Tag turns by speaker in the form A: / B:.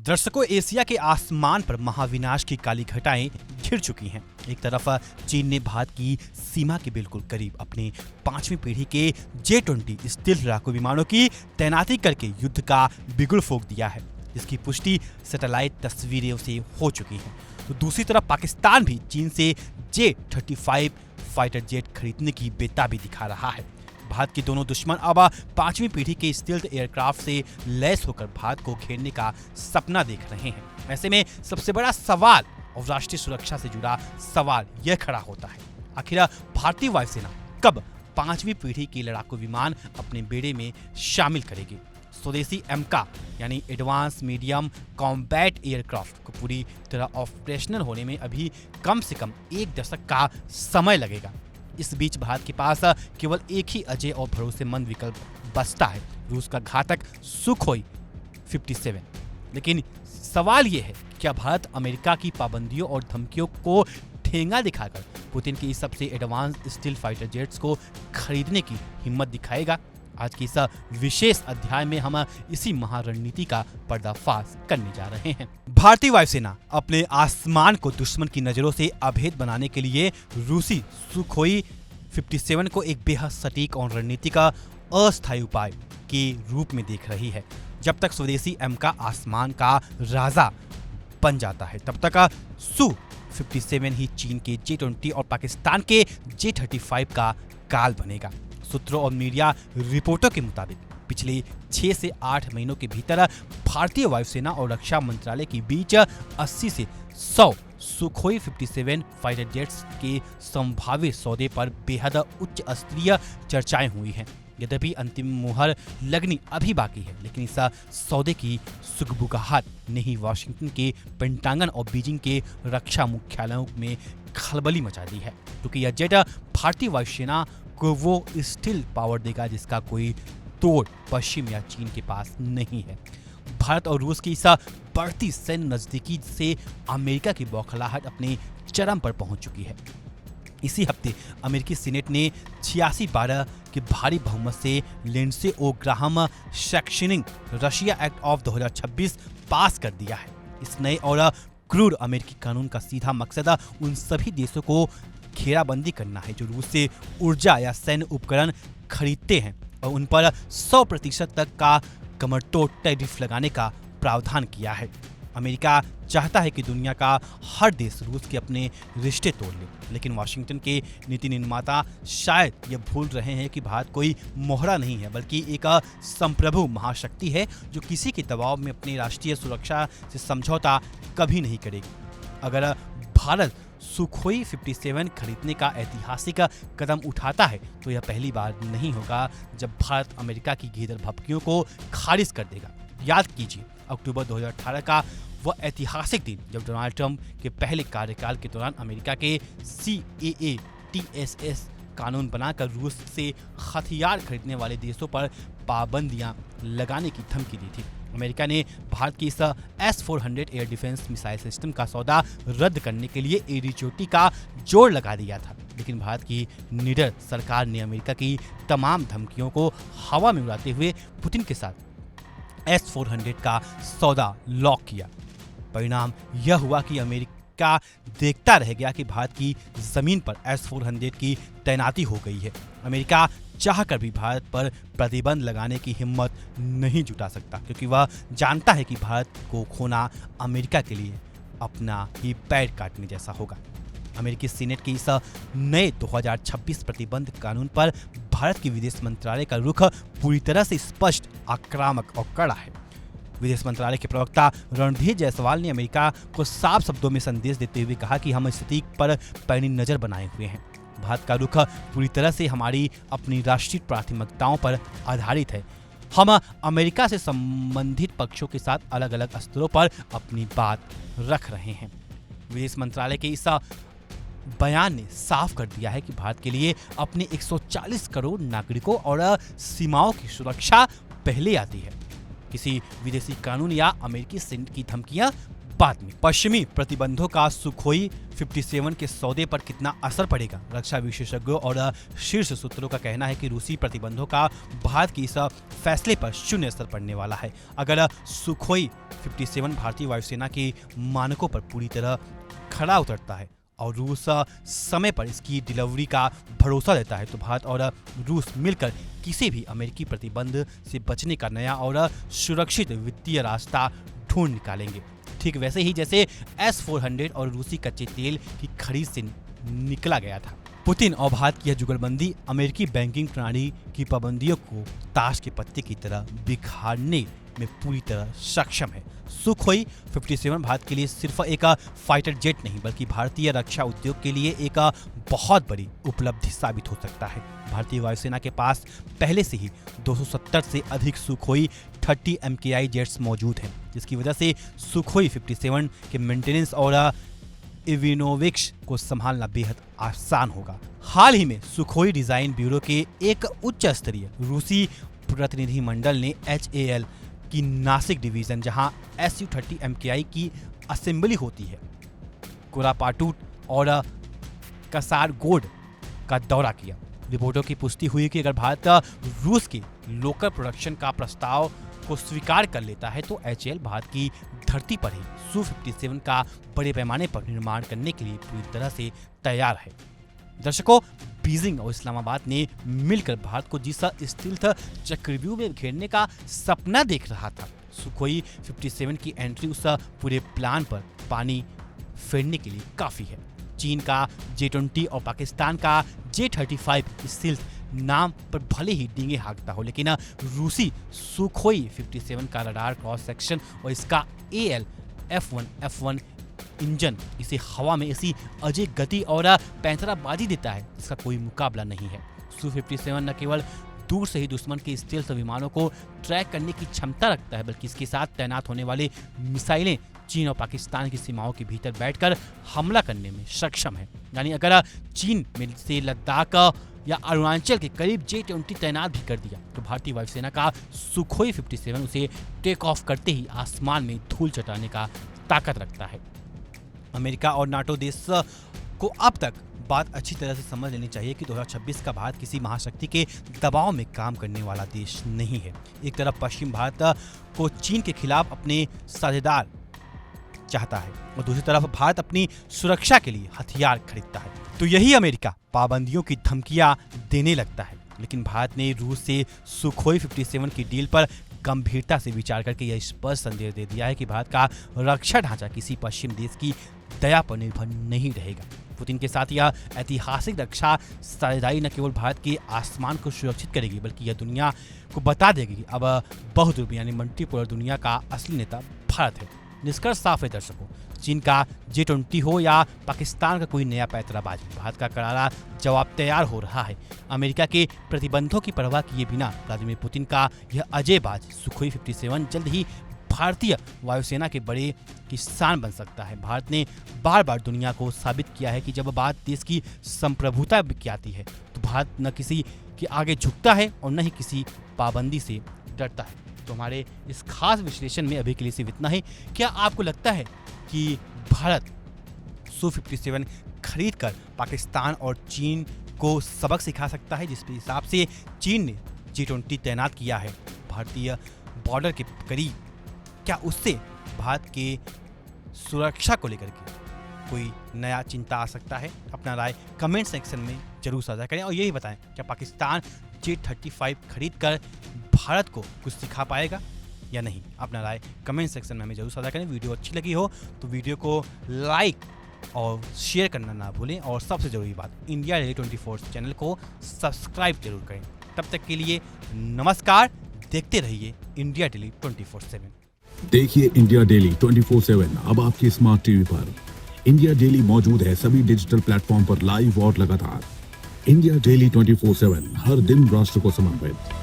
A: दर्शकों, एशिया के आसमान पर महाविनाश की काली घटाएं घिर चुकी हैं। एक तरफ चीन ने भारत की सीमा के बिल्कुल करीब अपने 5वीं पीढ़ी के J-20 स्टील्थ लड़ाकू विमानों की तैनाती करके युद्ध का बिगुल फूंक दिया है, जिसकी पुष्टि सैटेलाइट तस्वीरों से हो चुकी है। तो दूसरी तरफ पाकिस्तान भी चीन से J-35 फाइटर जेट खरीदने की बेताबी दिखा रहा है। भारत के दोनों दुश्मन अब 5वीं पीढ़ी के स्टील्थ एयरक्राफ्ट से लैस होकर भारत को घेरने का सपना देख रहे हैं। ऐसे में सबसे बड़ा सवाल और राष्ट्रीय सुरक्षा से जुड़ा सवाल यह खड़ा होता है, आखिर भारतीय वायुसेना कब 5वीं पीढ़ी के लड़ाकू विमान अपने बेड़े में शामिल करेगी। स्वदेशी एमका यानी एडवांस मीडियम कॉम्बैट एयरक्राफ्ट को पूरी तरह ऑपरेशनल होने में अभी कम से कम 1 दशक का समय लगेगा। इस बीच भारत के पास केवल एक ही अजय और भरोसेमंद विकल्प बचता है, रूस का घातक सुखोई 57। लेकिन सवाल यह है, क्या भारत अमेरिका की पाबंदियों और धमकियों को ठेंगा दिखाकर पुतिन की सबसे एडवांस स्टील्थ फाइटर जेट्स को खरीदने की हिम्मत दिखाएगा? आज के इस विशेष अध्याय में हम इसी महारणनीति का पर्दाफाश करने जा रहे हैं। भारतीय वायुसेना अपने आसमान को दुश्मन की नजरों से अभेद बनाने के लिए रूसी सुखोई 57 को एक बेहद सटीक और रणनीतिक अस्थायी उपाय के रूप में देख रही है। जब तक स्वदेशी एमका आसमान का राजा बन जाता है, तब तक Su-57 ही चीन के J-20 और पाकिस्तान के J-35 का काल बनेगा। सूत्रों और मीडिया रिपोर्टों के मुताबिक पिछले 6 से 8 महीनों के भीतर भारतीय वायुसेना और रक्षा मंत्रालय के बीच 80 से 100 सुखोई 57 फाइटर जेट्स के संभावित सौदे पर बेहद उच्च स्तरीय चर्चाएं हुई हैं। यद्यपि अंतिम मुहर लगनी अभी बाकी है, लेकिन इस सौदे की सुगबुगाहट ने ही वाशिंगटन के पेंटागन और बीजिंग के रक्षा मुख्यालयों में खलबली मचा दी है, क्योंकि यह जेट भारतीय वायुसेना को वो स्टील पावर देगा जिसका कोई तोड़ पश्चिम या चीन के पास नहीं है। भारत और रूस की इस बढ़ती सैन्य नजदीकी से अमेरिका की बौखलाहट अपने चरम पर पहुंच चुकी है। इसी हफ्ते अमेरिकी सीनेट ने 86-12 के भारी बहुमत से Lindsey O Graham sanctioning Russia act of 2026 pass कर दिया है। इस नए और क्रूर अमेरिकी कानून का सीधा मकसद उन सभी देशों को घेराबंदी करना है जो रूस से ऊर्जा या सैन्य उपकरण खरीदते हैं और उन पर 100% तक का कमरतोड़ टैरिफ लगाने का प्रावधान किया है। अमेरिका चाहता है कि दुनिया का हर देश रूस के अपने रिश्ते तोड़ ले, लेकिन वाशिंगटन के नीति निर्माता शायद ये भूल रहे हैं कि भारत कोई मोहरा नहीं है, बल्कि एक संप्रभु महाशक्ति है जो किसी के दबाव में अपनी राष्ट्रीय सुरक्षा से समझौता कभी नहीं करेगी। अगर भारत सुखोई 57 खरीदने का ऐतिहासिक कदम उठाता है तो यह पहली बार नहीं होगा जब भारत अमेरिका की घेदर भपकियों को खारिज कर देगा। याद कीजिए, अक्टूबर 2018 का वह ऐतिहासिक दिन जब डोनाल्ड ट्रंप के पहले कार्यकाल के दौरान अमेरिका के CAATSS कानून बनाकर रूस से हथियार खरीदने वाले देशों पर पाबंदियां लगाने की धमकी दी थी। अमेरिका ने भारत की इस S-400 air defence missile system का सौदा रद्द करने के लिए एडी चोटी का जोर लगा दिया था, लेकिन भारत की निडर सरकार ने अमेरिका की तमाम धमकियों को हवा में उड़ाते हुए पुतिन के साथ S-400 का सौदा लॉक किया। परिणाम यह हुआ कि अमेरिका देखता रह गया कि भारत की जमीन पर S-400 की तैनाती हो गई है। अमेरिका चाहकर भी भारत पर प्रतिबंध लगाने की हिम्मत नहीं जुटा सकता, क्योंकि वह जानता है कि भारत को खोना अमेरिका के लिए अपना ही पैर काटने जैसा होगा। अमेरिकी सीनेट के इस नए 2026 प्रतिबंध कानून पर भारत के विदेश मंत्रालय का रुख पूरी तरह से स्पष्ट, आक्रामक और कड़ा है। विदेश मंत्रालय के प्रवक्ता रणधीर जायसवाल ने अमेरिका को साफ शब्दों में संदेश देते हुए कहा कि हम स्थिति पर पैनी नजर बनाए हुए हैं। भारत का रुख पूरी तरह से हमारी अपनी राष्ट्रीय प्राथमिकताओं पर आधारित है। हम अमेरिका से संबंधित पक्षों के साथ अलग अलग स्तरों पर अपनी बात रख रहे हैं। विदेश मंत्रालय के इस बयान ने साफ कर दिया है कि भारत के लिए अपने 140 करोड़ नागरिकों और सीमाओं की सुरक्षा पहले आती है। किसी विदेशी कानून या अमेरिकी सीनेट की धमकियां बाद में। पश्चिमी प्रतिबंधों का सुखोई 57 के सौदे पर कितना असर पड़ेगा? रक्षा विशेषज्ञों और शीर्ष सूत्रों का कहना है कि रूसी प्रतिबंधों का भारत के इस फैसले पर शून्य असर पड़ने वाला है। अगर सुखोई 57 भारतीय वायुसेना के मानकों पर पूरी तरह खरा उतरता है और रूस समय पर इसकी डिलीवरी का भरोसा देता है तो भारत और रूस मिलकर किसी भी अमेरिकी प्रतिबंध से बचने का नया और सुरक्षित वित्तीय रास्ता ढूंढ निकालेंगे। ठीक वैसे ही जैसे S-400 और रूसी कच्चे तेल की खरीद से निकला गया था। पुतिन और भारत की यह जुगलबंदी अमेरिकी बैंकिंग प्रणाली की पाबंदियों को ताश के पत्ते की तरह बिखारने में पूरी तरह सक्षम है। सुखोई 57 भारत के लिए सिर्फ एक फाइटर जेट नहीं बल्कि भारतीय रक्षा उद्योग के लिए एक बहुत बड़ी उपलब्धि साबित हो सकता है। भारतीय वायुसेना के पास पहले से ही 270 से अधिक सुखोई 30 MKI जेट्स मौजूद हैं, जिसकी वजह से सुखोई 57 के मेंटेनेंस और एविनोविक्स को संभालना बेहद आसान होगा। हाल ही में सुखोई डिजाइन ब्यूरो के एक उच्च स्तरीय रूसी प्रतिनिधिमंडल ने HAL की नासिक डिवीजन, जहां Su-30 MKI की असेंबली होती है, कोरापाटूट और कसारगोड का दौरा किया। रिपोर्टों की पुष्टि हुई कि अगर भारत रूस के लोकल प्रोडक्शन का प्रस्ताव को स्वीकार कर लेता है तो HAL भारत की धरती पर ही Su-57 का बड़े पैमाने पर निर्माण करने के लिए पूरी तरह से तैयार है। दर्शकों, बीजिंग और इस्लामाबाद ने मिलकर भारत को जिस स्टील्थ चक्रव्यूह में घेरने का सपना देख रहा था, सुखोई 57 की एंट्री उस पूरे प्लान पर पानी फेरने के लिए काफी है। चीन का J-20 और पाकिस्तान का J-35 स्टील्थ नाम पर भले ही डींगे हाँकता हो, लेकिन रूसी सुखोई 57 का रडार क्रॉस सेक्शन और इसका AL-F1F1 इंजन इसे हवा में ऐसी अजय गति और पैंतराबाजी देता है जिसका कोई मुकाबला नहीं है। Su-57 न केवल दूर से ही दुश्मन के स्टेल्थ विमानों को ट्रैक करने की क्षमता रखता है, बल्कि इसके साथ तैनात होने वाले मिसाइलें चीन और पाकिस्तान की सीमाओं के भीतर बैठकर हमला करने में सक्षम है। यानी अगर चीन में से लद्दाख या अरुणाचल के करीब J-20 तैनात भी कर दिया तो भारतीय वायुसेना का सुखोई 57 उसे टेक ऑफ करते ही आसमान में धूल चटाने का ताकत रखता है। अमेरिका और नाटो देश को अब तक बात अच्छी तरह से समझ लेनी चाहिए कि 2026 का भारत किसी महाशक्ति के दबाव में काम करने वाला देश नहीं है। एक तरफ पश्चिम भारत को चीन के खिलाफ अपने साझेदार चाहता है और दूसरी तरफ भारत अपनी सुरक्षा के लिए हथियार खरीदता है। तो यही अमेरिका पाबंदियों की धमकियां देने लगता है, लेकिन भारत ने रूस से सुखोई 57 की डील पर गंभीरता से विचार करके यह स्पष्ट संदेश दे दिया है कि भारत का रक्षा ढांचा किसी पश्चिम देश की दया पर निर्भर नहीं रहेगा। पुतिन के साथ यह ऐतिहासिक रक्षा साझेदारी न केवल भारत के आसमान को सुरक्षित करेगी बल्कि यह दुनिया को बता देगी कि अब बहुध्रुवीय यानी मल्टीपोलर दुनिया का असली नेता भारत है। निष्कर्ष साफ है दर्शकों, चीन का J-20 हो या पाकिस्तान का कोई नया पैंतराबाज, भारत का करारा जवाब तैयार हो रहा है। अमेरिका के प्रतिबंधों की परवाह किए बिना व्लादिमीर पुतिन का यह अजयबाज सुखोई 57 जल्द ही भारतीय वायुसेना के बड़े किसान बन सकता है। भारत ने बार बार दुनिया को साबित किया है कि जब बात देश की संप्रभुता की आती है तो भारत न किसी के आगे झुकता है और न ही किसी पाबंदी से डरता है। तो हमारे इस खास विश्लेषण में अभी के लिए सिर्फ इतना ही। क्या आपको लगता है कि भारत Su-57 खरीद कर पाकिस्तान और चीन को सबक सिखा सकता है, जिस हिसाब से चीन ने J-20 तैनात किया है भारतीय बॉर्डर के करीब? क्या उससे भारत के सुरक्षा को लेकर के कोई नया चिंता आ सकता है? अपना राय कमेंट सेक्शन में जरूर साझा करें और यही बताएं, क्या पाकिस्तान J-35 खरीद कर भारत को कुछ सिखा पाएगा या नहीं? अपना राय कमेंट सेक्शन में हमें जरूर साझा करें। वीडियो अच्छी लगी हो तो वीडियो को लाइक और शेयर करना ना भूलें और सबसे जरूरी बात, इंडिया डेली 24 चैनल को सब्सक्राइब जरूर करें। तब तक के लिए नमस्कार, देखते रहिए इंडिया डेली 24/7।
B: देखिए इंडिया डेली 24/7 अब आपके स्मार्ट टीवी पर। इंडिया डेली मौजूद है सभी डिजिटल प्लेटफॉर्म पर लाइव और लगातार। इंडिया डेली 24/7 हर दिन राष्ट्र को समर्पित।